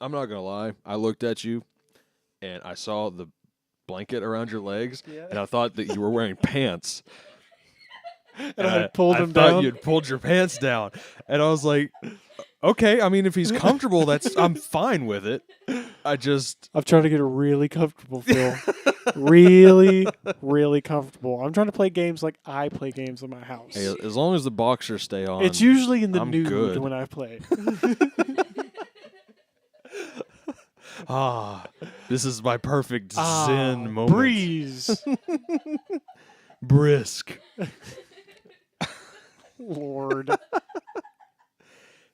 I'm not gonna lie. I looked at you, and I saw the blanket around your legs, and I thought that you were wearing pants. And I pulled I him thought down. you'd pulled your pants down, and I was like, okay. I mean, if he's comfortable, I'm fine with it. I'm trying to get really comfortable, Phil. Really, really comfortable. I'm trying to play games like I play games in my house. Hey, as long as the boxers stay on. It's usually in the I'm nude good. when I play. This is my perfect zen moment. Breeze. Brisk. Lord.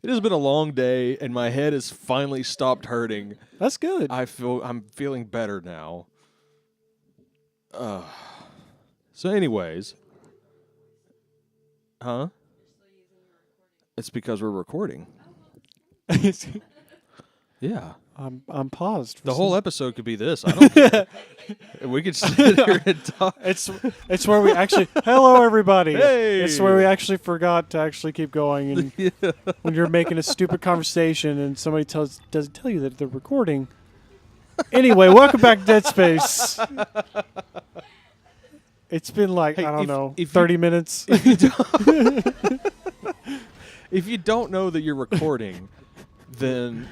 It has been a long day, and my head has finally stopped hurting. That's good. I'm feeling better now. So, anyways, huh? It's because we're recording. Yeah. I'm paused. The whole episode could be this. I don't care. We could sit here and talk. It's where we actually hello everybody. Hey. It's where we actually forgot to actually keep going, and when you're making a stupid conversation and somebody doesn't tell you that they're recording. Anyway, welcome back to Dead Space. It's been like, Hey, I don't know, if 30 minutes. If you don't know that you're recording, then,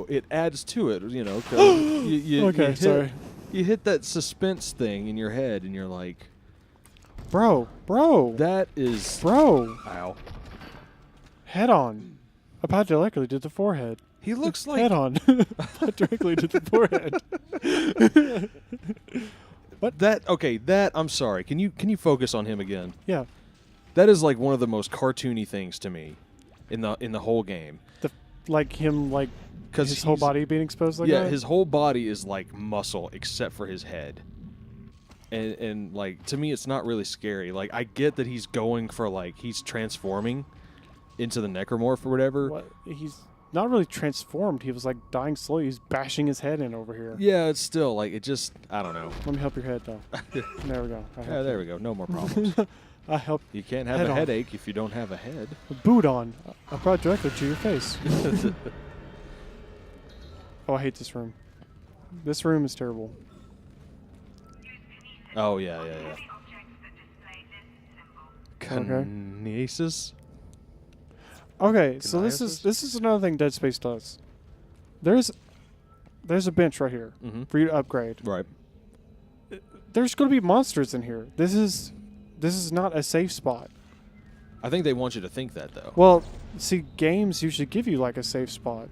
it adds to it, 'cause you Okay, sorry. You hit that suspense thing in your head, and you're like, Bro. that is... Bro. Ow. Head on. About directly to the forehead. He looks like... Head on. About directly to the forehead. I'm sorry. Can you focus on him again? Yeah. That is like one of the most cartoony things to me in the whole game. Like him, like, Because his whole body being exposed like that? his whole body is like muscle except for his head. And like, to me, it's not really scary. Like, I get that he's going for, like, he's transforming into the necromorph or whatever. What? He's not really transformed. He was like dying slowly. He's bashing his head in over here. Yeah, it's still like, it just, I don't know. Let me help your head though. There we go. Yeah, there we go. No more problems. I help. You can't have Head a on. headache if you don't have a head. Boot on. I brought directly to your face. Oh, I hate this room. This room is terrible. Oh, yeah. Okay. Kinesis? Okay, so this Keniasis? is another thing Dead Space does. There's a bench right here Mm-hmm. for you to upgrade. Right. There's going to be monsters in here. This is not a safe spot. I think they want you to think that, though. Well, see, games usually give you like a safe spot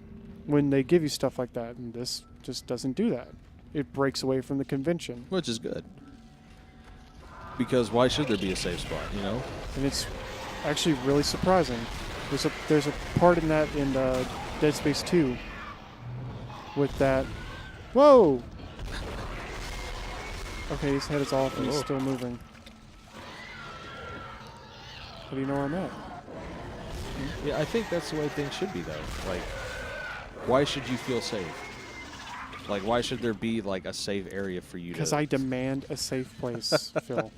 when they give you stuff like that, and this just doesn't do that. It breaks away from the convention, Which is good. Because why should there be a safe spot, and it's actually really surprising. There's a part in that in Dead Space 2 with that. Whoa! Okay, his head is off and he's Whoa. still moving. How do you know where I'm at? Yeah, I think that's the way things should be, though. Like, why should you feel safe? Like, why should there be, like, a safe area for you to... Because I demand a safe place, Phil.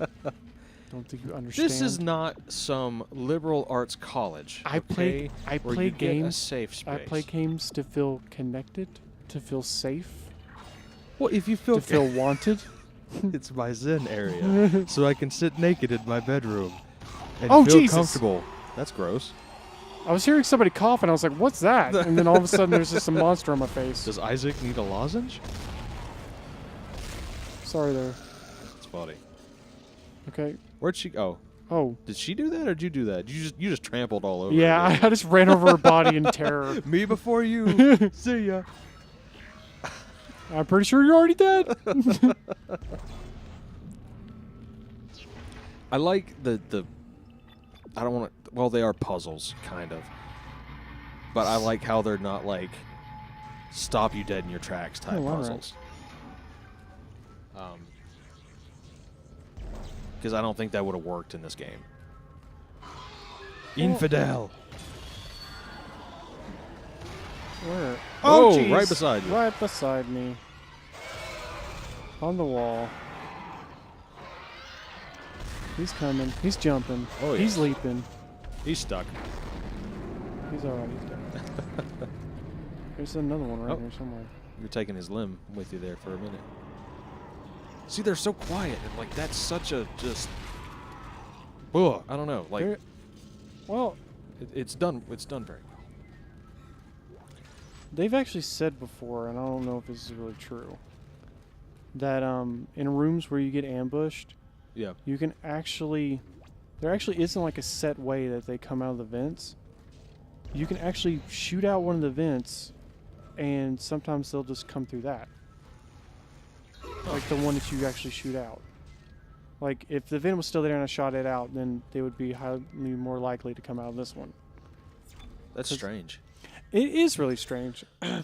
Don't think you understand. This is not some liberal arts college, I play where you get a games. safe space. I play games to feel connected, to feel safe, Well, if you feel... to feel wanted. It's my zen area, so I can sit naked in my bedroom and Oh, feel Jesus. comfortable. That's gross. I was hearing somebody cough, and I was like, "What's that?" And then all of a sudden, there's just a monster on my face. Does Isaac need a lozenge? Sorry there. It's funny. Okay. Where'd she go? Oh. Did she do that, or did you do that? You just trampled all over. Yeah, her. I just ran over her body in terror. Me before you. See ya. I'm pretty sure you're already dead. I like the I don't want to... Well, they are puzzles, kind of. But I like how they're not, like, stop you dead in your tracks type Oh, all right. puzzles. Because I don't think that would have worked in this game. Infidel. Where? Oh, jeez. right beside you. Right beside me. On the wall. He's coming. He's jumping. Oh, yeah. He's leaping. He's stuck. He's alright. He's dead. There's another one right Oh. here somewhere. You're taking his limb with you there for a minute. See, they're so quiet, and like that's such a just. Ugh, I don't know. Like, They're- well, it's done. It's done very well. they've actually said before, and I don't know if this is really true, that in rooms where you get ambushed, Yeah. you can actually, there actually isn't like a set way that they come out of the vents. You can actually shoot out one of the vents, and sometimes they'll just come through that. Like the one that you actually shoot out. Like if the vent was still there and I shot it out, then they would be highly more likely to come out of this one. That's 'Cause- strange. It is really strange. I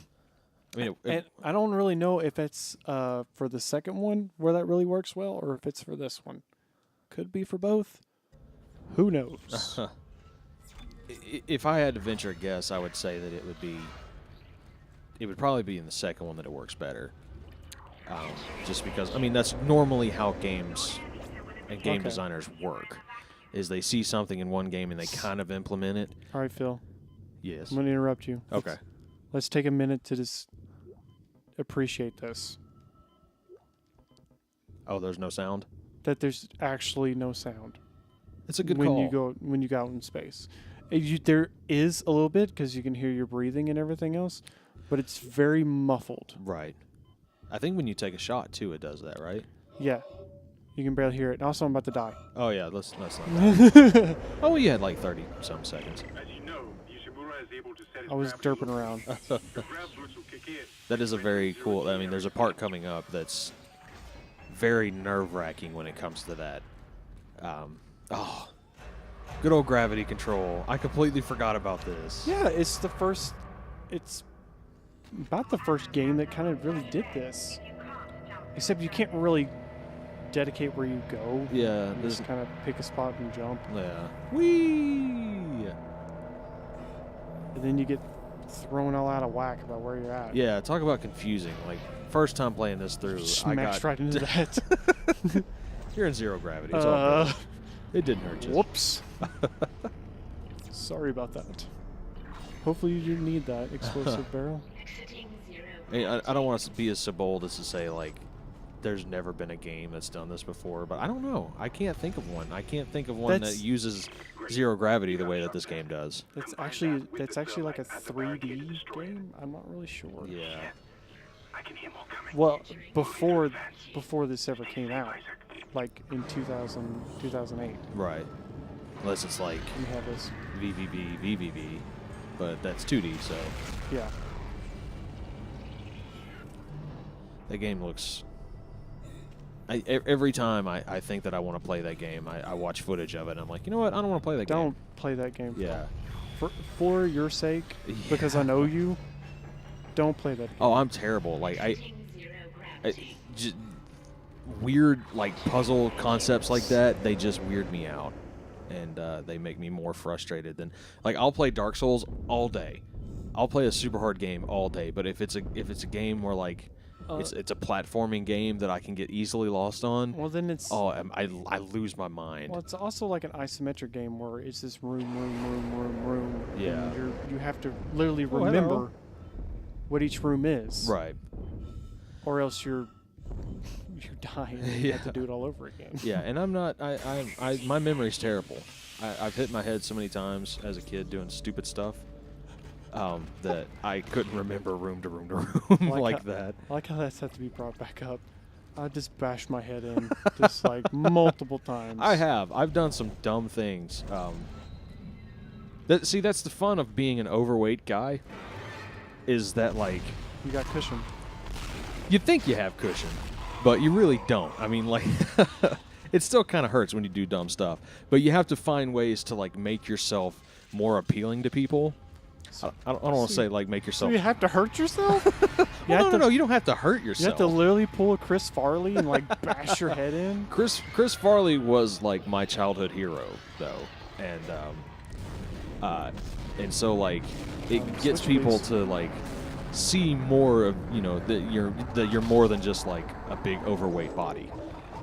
mean, And I don't really know if it's for the second one where that really works well, or if it's for this one. Could be for both. Who knows? if I had to venture a guess, I would say that it would probably be in the second one that it works better. Just because, I mean, that's normally how games and game Okay. designers work, is they see something in one game and they kind of implement it. All right, Phil. Yes. I'm going to interrupt you. Okay. Let's take a minute to just appreciate this. Oh, there's no sound? That there's actually no sound It's a good when call. you go out in space. There is a little bit because you can hear your breathing and everything else, but it's very muffled. Right. I think when you take a shot, too, it does that, right? Yeah, you can barely hear it. Also, I'm about to die. Oh, yeah, let's not. Oh, you had like 30-some seconds. As you know, Ishimura is able to set his I was gravity derping around. low. The grav boots will kick in. That is a very cool, I mean, there's a part coming up that's very nerve-wracking when it comes to that. Good old gravity control. I completely forgot about this. Yeah, it's about the first game that kind of really did this. Except you can't really dedicate where you go. Yeah, You this just kind of pick a spot and jump. yeah. Whee! And then you get thrown all out of whack about where you're at. Yeah, talk about confusing. Like, first time playing this through, I Smashed got right into that. you're in zero gravity. It's all Uh, good. It didn't hurt you. whoops. Sorry about that. Hopefully you didn't need that explosive barrel. Hey, I don't want to be as so bold as to say, like, there's never been a game that's done this before, but I don't know. I can't think of one. I can't think of one that That's- uses zero gravity the way that this game does. That's actually like a 3D game. I'm not really sure. Yeah. I can hear more coming. Well, before this ever came out, like in 2008, Right. Unless it's like you have this. VVV, but that's 2D, so Yeah. that game looks. Every time I think that I want to play that game, I watch footage of it, and I'm like, you know what? I don't want to play that Don't game. play that game. Yeah. For your sake, because I know you. Don't play that game. Oh, I'm terrible. Like weird like puzzle concepts like that, they just weird me out, and they make me more frustrated than like I'll play Dark Souls all day. I'll play a super hard game all day, but if it's a game where like it's a platforming game that I can get easily lost on, Well, then it's. I lose my mind. Well, it's also like an isometric game where it's this room. Yeah. And you have to literally hello. remember what each room is. Right. Or else you die and you have to do it all over again. Yeah, and I'm not. My memory's terrible. I've hit my head so many times as a kid doing stupid stuff that I couldn't remember room to room to room like how- that. I like how that's had to be brought back up. I just bashed my head in just like multiple times. I've done some dumb things. That's the fun of being an overweight guy. Is that like You got cushion. you think you have cushion, but you really don't. I mean, like, it still kind of hurts when you do dumb stuff, but you have to find ways to like make yourself more appealing to people. I don't want to say like make So yourself. you have to hurt yourself? You Well, have no, to, you don't have to hurt You yourself. have to literally pull a Chris Farley and like bash your head in. Chris Farley was like my childhood hero, though, and so like it gets switch people base. to like see more of that you're more than just like a big overweight body.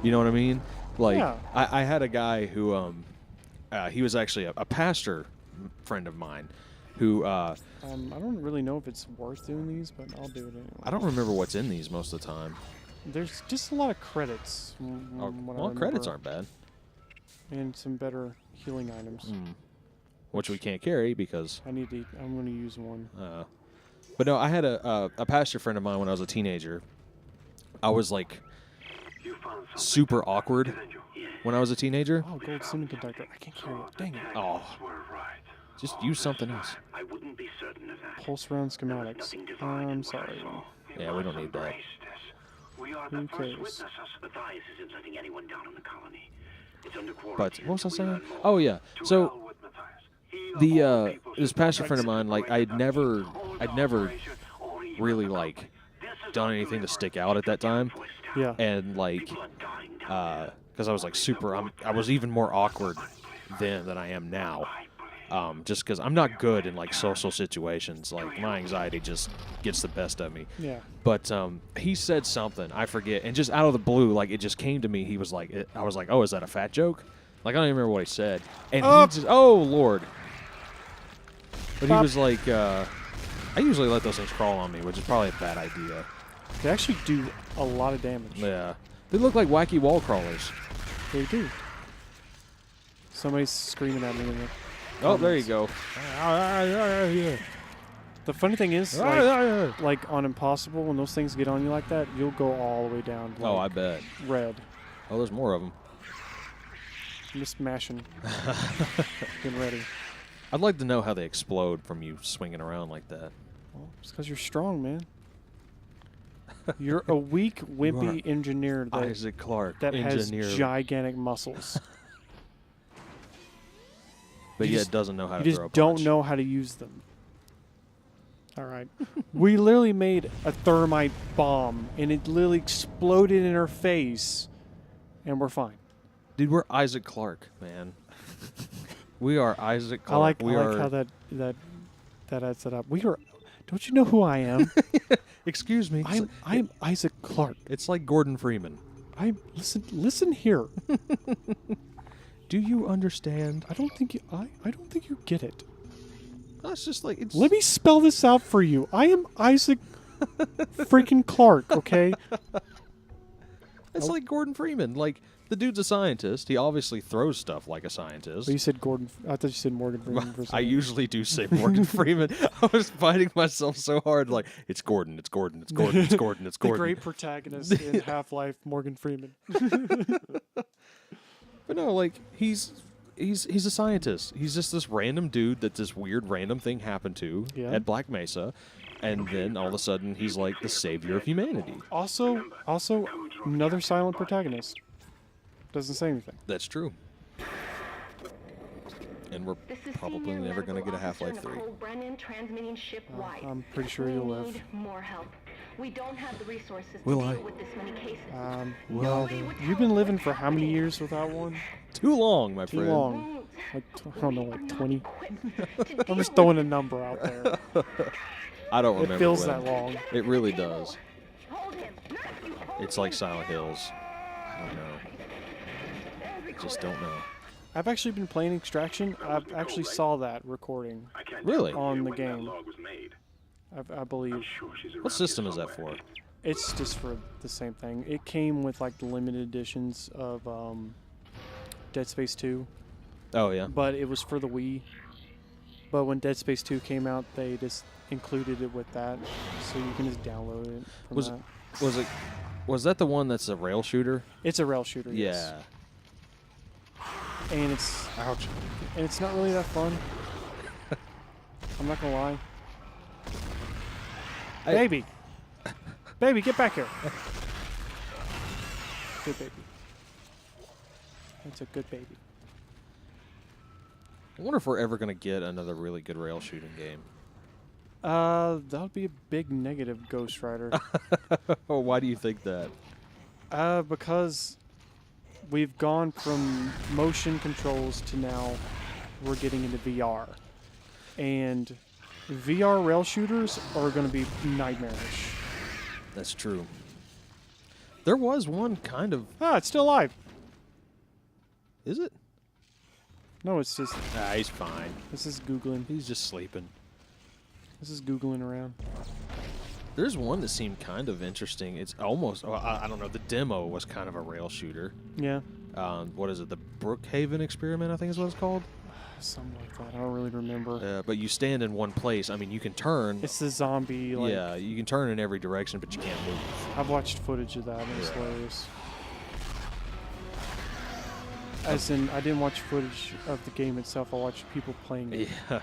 You know what I mean? Like Yeah. I had a guy who he was actually a pastor friend of mine, who I don't really know if it's worth doing these, but I'll do it anyway. I don't remember what's in these most of the time. There's just a lot of credits. Oh, what I well, credits remember, aren't bad. and some better healing items. Which we can't carry because. I'm going to use one. But no, I had a pastor friend of mine when I was a teenager. I was like You found something. super awkward Didn't you? when I was a teenager. Oh, gold semiconductor. I can't carry it. Dang it. Oh, We're right. just use something else. I wouldn't be certain of that. Pulse round schematics. Nothing divine in I'm what I sorry. saw. You Yeah, we don't must need that. embrace this. We are the Who first cares? witnesses. Matthias isn't letting anyone down in the colony. It's under But quarantine. what was I until we saying? learn more. Oh yeah. To So hell with Matthias. He of all people this should pastor not friend of mine, like I'd separate never us. Hold I'd the never operation, or even really the like company. This is done our anything to delivery. stick out at that time. Twist out. Yeah. And like People are dying down there. because I was like super I was even more awkward then than I am now. Just because I'm not good in like social situations. Like my anxiety just gets the best of me. Yeah. But he said something, I forget, and just out of the blue, like it just came to me. He was like, I was like, oh, is that a fat joke? Like I don't even remember what he said. And he just, oh Lord. But he was like, I usually let those things crawl on me, which is probably a bad idea. They actually do a lot of damage. Yeah, they look like wacky wall crawlers. They do. Somebody's screaming at me. In the Oh, there you comments. go. The funny thing is, like on Impossible, when those things get on you like that, you'll go all the way down. Oh, I Like bet. red. Oh, there's more of them. I'm just mashing. Getting ready. I'd like to know how they explode from you swinging around like that. Well, it's because you're strong, man. You're a weak, wimpy engineer that, Isaac Clarke, that has engineer, gigantic muscles. but you yet just- doesn't know how You to just throw a don't punch. know how to use them. All right. We literally made a thermite bomb, and it literally exploded in her face, and we're fine. Dude, we're Isaac Clarke, man. We are Isaac Clarke. I like we are. how that adds it up. We are. Don't you know who I am? Excuse me. I'm Isaac Clarke. It's like Gordon Freeman. Listen here. Do you understand? I don't think you get it. That's just like it's. Let me spell this out for you. I am Isaac freaking Clarke, okay? It's like Gordon Freeman. Like the dude's a scientist. He obviously throws stuff like a scientist. But you said Gordon. I thought you said Morgan Freeman for a I second. usually do say Morgan Freeman. I was fighting myself so hard. Like it's Gordon. It's Gordon. It's Gordon. It's Gordon. It's the Gordon. great protagonist in Half-Life, Morgan Freeman. But no, like he's a scientist. He's just this random dude that this weird random thing happened to Yeah. at Black Mesa, and then all of a sudden he's like the savior of humanity. Also, another silent protagonist. Doesn't say anything. That's true. And we're This is probably Senior never going to Medical get a Half-Life Officer 3. Nicole Brennan transmitting ship-wide. I'm pretty sure we you'll live. need more help. We don't have the resources Will to I? deal with this many cases. Well, you've been living for how many years without one? Too long, my Too friend. long. Like, I don't know, like 20? I'm I'm just throwing a number out there. I don't remember. It feels when. that long. It really does. Hold him. You hold It's like Silent Hills. I don't know. I just don't know. I've actually been playing Extraction. I actually saw that recording, I can't Really? tell On you the when that game. log was made. I believe. I'm sure she's around What system here is that somewhere. for? It's just for the same thing. It came with like the limited editions of Dead Space 2, Oh yeah. but it was for the Wii. But when Dead Space 2 came out, they just included it with that, so you can just download it from Was that. was that the one that's a rail shooter? It's a rail shooter. Yeah. Yes. And it's Ouch. and it's not really that fun. I'm not gonna lie. Baby, baby, get back here. Good baby. That's a good baby. I wonder if we're ever gonna get another really good rail shooting game. That would be a big negative, Ghost Rider. Oh, why do you think that? Because we've gone from motion controls to now we're getting into VR. And VR rail shooters are going to be nightmarish. That's true. There was one kind of. Ah, it's still alive. Is it? No, it's just, Ah, he's fine. this is Googling. He's just sleeping. This is Googling around. There's one that seemed kind of interesting. It's almost, well, I don't know, the demo was kind of a rail shooter. Yeah. What is it? The Brookhaven experiment, I think is what it's called. Something like that. I don't really remember. But you stand in one place. I mean, you can turn. It's the zombie. Like, Yeah, you can turn in every direction, but you can't move. I've watched footage of that, and it's Yeah. hilarious. As in, I didn't watch footage of the game itself. I watched people playing it, Yeah.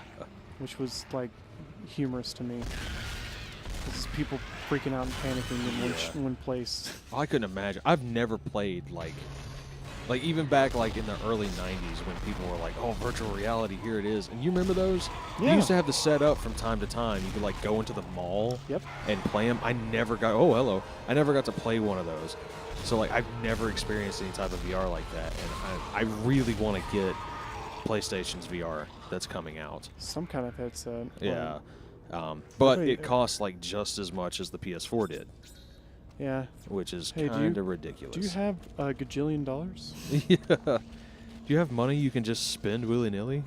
which was like humorous to me. This is people freaking out and panicking in Yeah. one place. I couldn't imagine. I've never played like even back like in the early 90s when people were like, oh, virtual reality, here it is. And you remember those? You Yeah. used to have the set up from time to time. You could like go into the mall Yep. and play them. I never got, oh, hello. I never got to play one of those. So like I've never experienced any type of VR like that. And I really want to get PlayStation's VR that's coming out. Some kind of headset. Yeah. But Wait, it costs like just as much as the PS4 did, Yeah. which is Hey, kind of ridiculous. Do you have a gajillion dollars? Yeah. Do you have money you can just spend willy-nilly?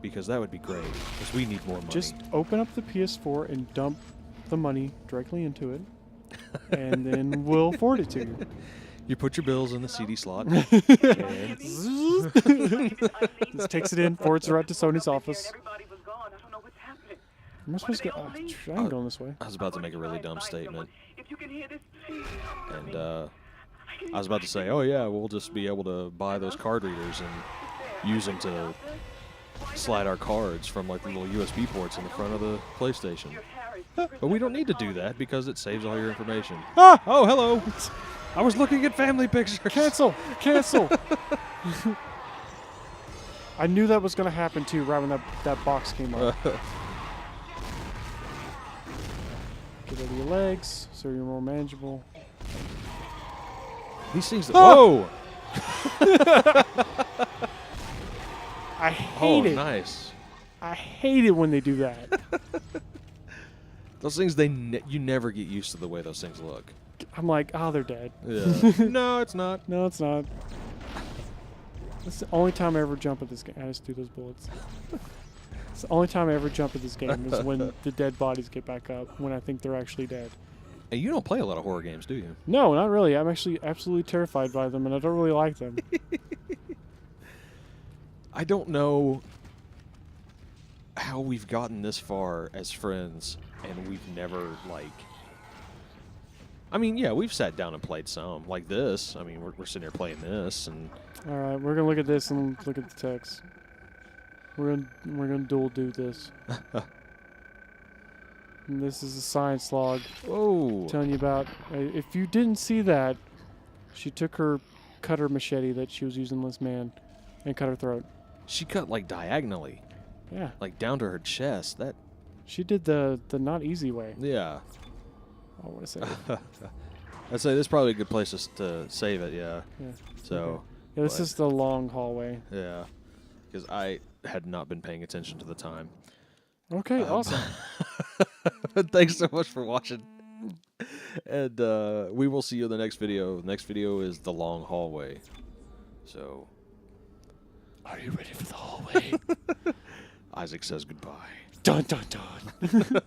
Because that would be great. Because we need more money. Just open up the PS4 and dump the money directly into it, and then we'll forward it to you. You put your bills in the CD slot. and Just takes it in, forwards it right to Sony's office. Everybody was gone. I don't know what's happening. Am I supposed to go? I ain't going this way. I was about to make a really dumb statement. If you can hear this, please. And I was about to say, oh yeah, we'll just be able to buy those card readers and use them to slide our cards from like the little USB ports in the front of the PlayStation. But we don't need to do that because it saves all your information. Ah! Oh, hello. I was looking at family pictures. Cancel! Cancel! I knew that was going to happen too, right when that box came up. Get rid of your legs so you're more manageable. These things. Oh! Whoa! I hate Oh, it. nice. I hate it when they do that. Those things, you never get used to the way those things look. I'm like, oh, they're dead. Yeah. No, it's not. No, it's not. That's the only time I ever jump at this game. I just do those bullets. It's the only time I ever jump at this game is when the dead bodies get back up, when I think they're actually dead. And you don't play a lot of horror games, do you? No, not really. I'm actually absolutely terrified by them, and I don't really like them. I don't know how we've gotten this far as friends, and we've never, like... I mean, yeah, we've sat down and played some, like this. I mean, we're sitting here playing this, and... All right, we're gonna look at this and look at the text. We're gonna dual do this. And this is a science log Oh! telling you about. If you didn't see that, she took her cutter machete that she was using on this man and cut her throat. She cut, like, diagonally, Yeah, like, down to her chest. That... she did the not easy way. Yeah. I want to say. I'd say this is probably a good place to save it, yeah. Yeah. So... Okay. Yeah, this but- is the long hallway. Yeah, because I had not been paying attention to the time. Okay, awesome. Thanks so much for watching. And we will see you in the next video. The next video is the long hallway. So, Are you ready for the hallway? Isaac says goodbye. Dun dun dun.